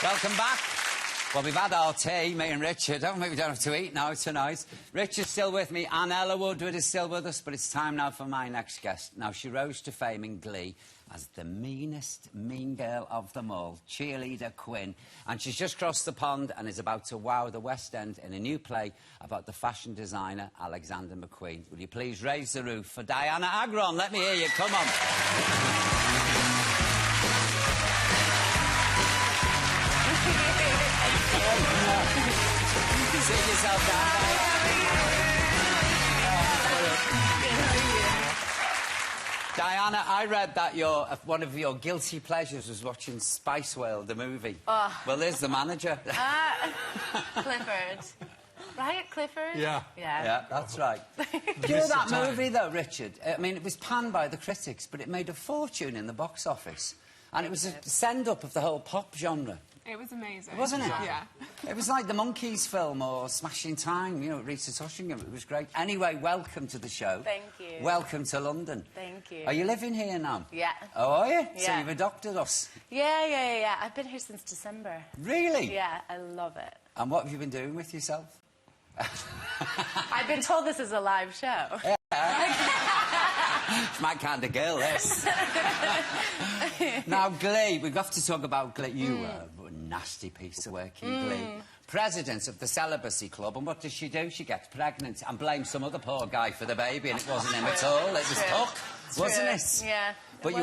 Welcome back. Well, we've had our tea, me and Richard. We don't have to eat now tonight. Richard's still with me. Anne Ella Woodward is still with us, but it's time now for my next guest. Now, she rose to fame in Glee as the meanest mean girl of them all, cheerleader Quinn. And she's just crossed the pond and is about to wow the West End in a new play about the fashion designer Alexander McQueen. Will you please raise the roof for Dianna Agron? Let me hear you. Come on. Sit yourself down. Dianna, I read that one of your guilty pleasures was watching Spice World, the movie. Oh. Well, there's the manager. Clifford. Right, Clifford? Yeah. Yeah, that's right. Do you know that movie, though, Richard? I mean, it was panned by the critics, but it made a fortune in the box office. And it was a send-up of the whole pop genre. It was amazing. Wasn't it? Yeah. It was like the Monkees film or Smashing Time, you know, Rita Toshingham. It was great. Anyway, welcome to the show. Thank you. Welcome to London. Thank you. Are you living here now? Yeah. Oh, are you? Yeah. So you've adopted us? Yeah. I've been here since December. Really? Yeah, I love it. And what have you been doing with yourself? I've been told this is a live show. Yeah. It's my kind of girl, this. Now, Glee, we've got to talk about Glee. You were a nasty piece of work in Glee. President of the Celibacy Club, and what does she do? She gets pregnant and blames some other poor guy for the baby, and it wasn't him at all. It was Puck, wasn't it? Yeah. But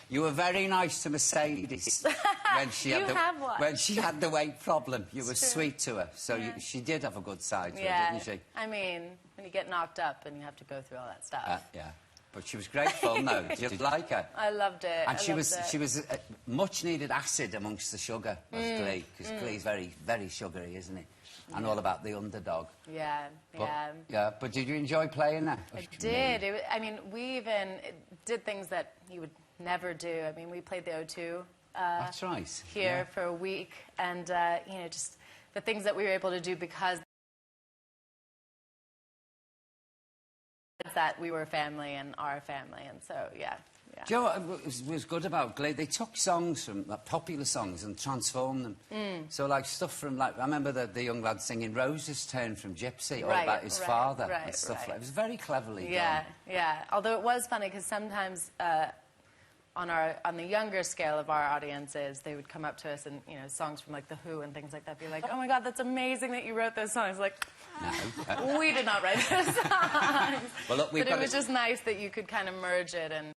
you were very nice to Mercedes when she had the weight problem. You were sweet to her, so she did have a good side to her, didn't she? I mean, when you get knocked up and you have to go through all that stuff. Yeah. But she was great fun, though. Did you like her? I loved it. And she was much-needed acid amongst the sugar of Glee, because Glee's very, very sugary, isn't it? And all about the underdog. Yeah. But did you enjoy playing that? I did. I mean, we even did things that you would never do. I mean, we played the O2. That's right. Here for a week, and you know, just the things that we were able to do because that we were family and our family, and so yeah. Do you know what was good about Glee? They took songs from popular songs and transformed them. So like stuff from I remember the young lad singing Rose's Turn from Gypsy, all about his father and stuff like. It was very cleverly done. Yeah. Although it was funny because sometimes on the younger scale of our audiences, they would come up to us and songs from like The Who and things like that, be like, "Oh my God, that's amazing that you wrote those songs." Like, no, we did not write those songs. Well, look, but it was just nice that you could kind of merge it and.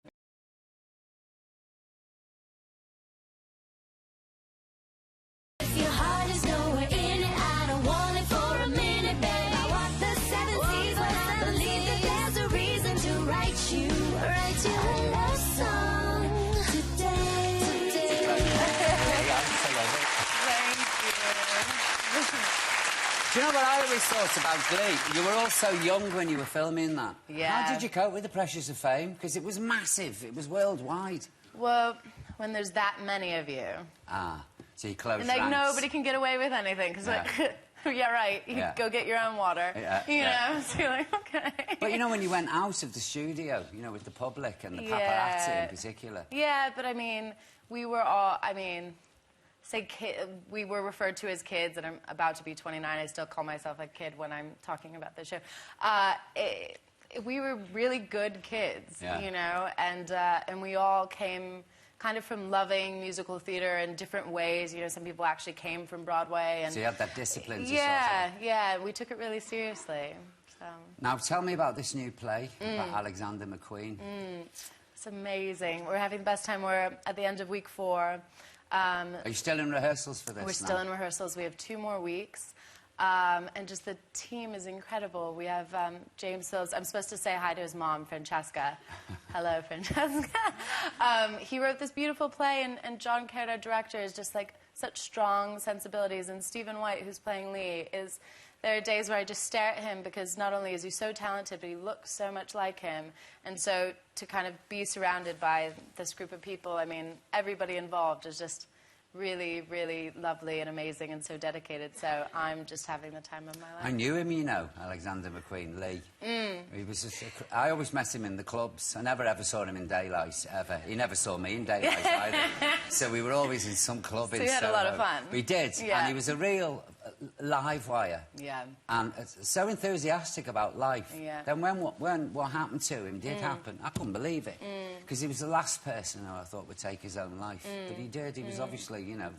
If your heart is nowhere in it, I don't want it for a minute, babe. I want the 70s, but I believe that there's a reason to write you a love song today. Do you know what I always thought about Glee? You were all so young when you were filming that. Yeah. How did you cope with the pressures of fame? Because it was massive. It was worldwide. Well, when there's that many of you. So you close and, like, ranks. Nobody can get away with anything. Because, yeah, right, you go get your own water. You know, so you're like, okay. But, you know, when you went out of the studio, you know, with the public and the paparazzi in particular. Yeah, but, I mean, we were all, we were referred to as kids, and I'm about to be 29. I still call myself a kid when I'm talking about the show. We were really good kids, you know, and we all came kind of from loving musical theatre in different ways. You know, some people actually came from Broadway. And so you had that discipline to Yeah, we took it really seriously. So. Now, tell me about this new play about Alexander McQueen. It's amazing. We're having the best time. We're at the end of week 4. Are you still in rehearsals for this We're still in rehearsals. We have 2 more weeks. And just the team is incredible. We have James Phillips. I'm supposed to say hi to his mom, Francesca. Hello, Francesca. He wrote this beautiful play, and John Caird, our director, is just like such strong sensibilities. And Stephen White, who's playing Lee, there are days where I just stare at him because not only is he so talented, but he looks so much like him. And so to kind of be surrounded by this group of people, I mean, everybody involved is just really, really lovely and amazing and so dedicated. So I'm just having the time of my life. I knew him, you know, Alexander McQueen, Lee. He was just I always met him in the clubs. I never ever saw him in daylight, ever. He never saw me in daylight either. So we were always in some club in So you had a lot of fun. We did, Yeah. and he was a real live wire. Yeah. And so enthusiastic about life. Yeah. Then when what happened to him did happen, I couldn't believe it. Because he was the last person who I thought would take his own life. But he did. He was obviously, you know,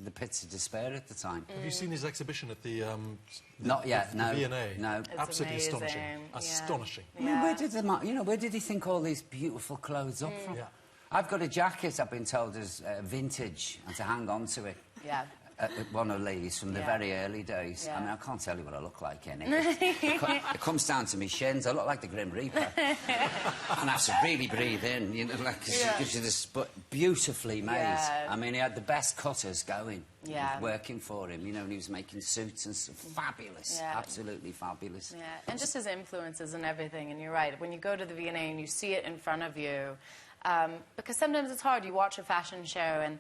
the pits of despair at the time. Have you seen his exhibition at the Not yet, no. V&A? No. It's Absolutely amazing. astonishing. Yeah. Astonishing. I mean, where did he think all these beautiful clothes up from? Yeah. I've got a jacket I've been told is vintage and to hang on to it. Yeah. One of Lee's from the Yeah. very early days. Yeah. I mean, I can't tell you what I look like in it. It comes down to me shins. I look like the Grim Reaper. And I have to really breathe in, you know, like, 'cause it gives you this, but beautifully made. Yeah. I mean, he had the best cutters going. Yeah. Working for him, you know, and he was making suits and stuff. Fabulous. Yeah. Absolutely fabulous. Yeah, and just his influences and everything. And you're right, when you go to the V&A and you see it in front of you, because sometimes it's hard. You watch a fashion show and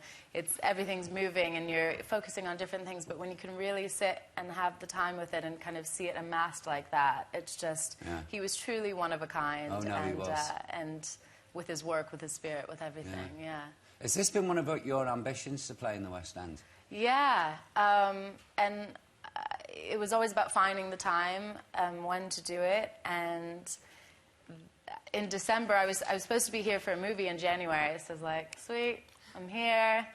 everything's moving and you're focusing on different things, but when you can really sit and have the time with it and kind of see it amassed like that, it's just, he was truly one of a kind. Oh, no, he was. And with his work, with his spirit, with everything, yeah. Has this been one of your ambitions to play in the West End? Yeah, and it was always about finding the time when to do it. And in December, I was supposed to be here for a movie in January. So I was like, sweet, I'm here,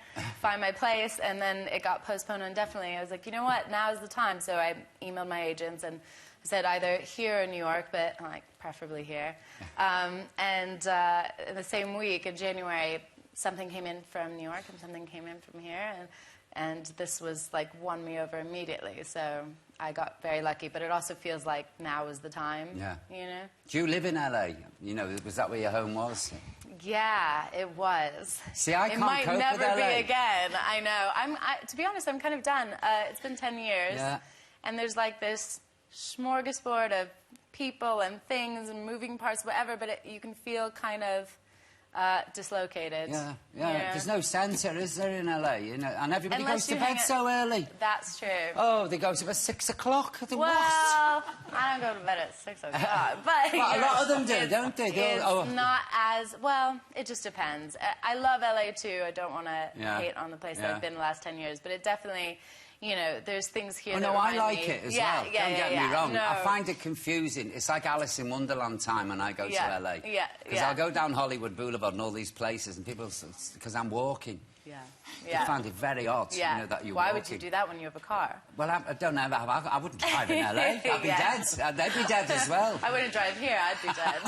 find my place. And then it got postponed indefinitely. I was like, you know what, now is the time. So I emailed my agents and I said either here or New York, but like preferably here. And in the same week, in January, something came in from New York and something came in from here. And this was like won me over immediately. So I got very lucky, but it also feels like now is the time. Yeah. You know? Do you live in LA? You know, was that where your home was? Yeah, it was. See, I can't cope with LA. It might never be again. I know. To be honest, I'm kind of done. It's been 10 years. Yeah. And there's like this smorgasbord of people and things and moving parts, whatever, but you can feel kind of dislocated. Yeah, yeah. There's no centre, is there, in LA? You know, and everybody Unless goes to you bed so early. That's true. Oh, they go to bed 6 o'clock. Well, I don't go to bed at 6 o'clock, but well, a lot of them do, don't they? It's not as well. It just depends. I love LA too. I don't want to hate on the place that I've been the last 10 years, but it definitely. You know, there's things here that I remind like me. it as well. Yeah, Don't get me wrong. No. I find it confusing. It's like Alice in Wonderland time when I go to LA. Yeah, Because I'll go down Hollywood Boulevard and all these places, and people, because I'm walking. I find it very odd, you know, that you're Why walking. would you do that when you have a car? Well, I don't know. I wouldn't drive in LA. I'd be dead. They'd be dead as well. I wouldn't drive here. I'd be dead.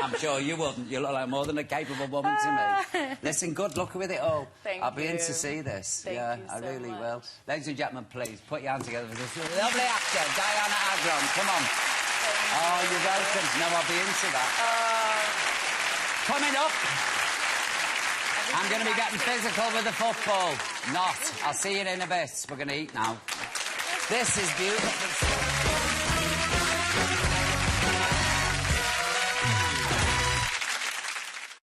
I'm sure you wouldn't. You look like more than a capable woman to me. Listen, good luck with it all. I'll be in to see this. Thank you I so really much. will. Ladies and gentlemen, please put your hands together for this lovely actor, Dianna Agron. Come on. Oh, you're welcome. No, I'll be into that. Coming up, I'm going to be getting physical with the football. Not. I'll see you in a bit. We're going to eat now. This is beautiful.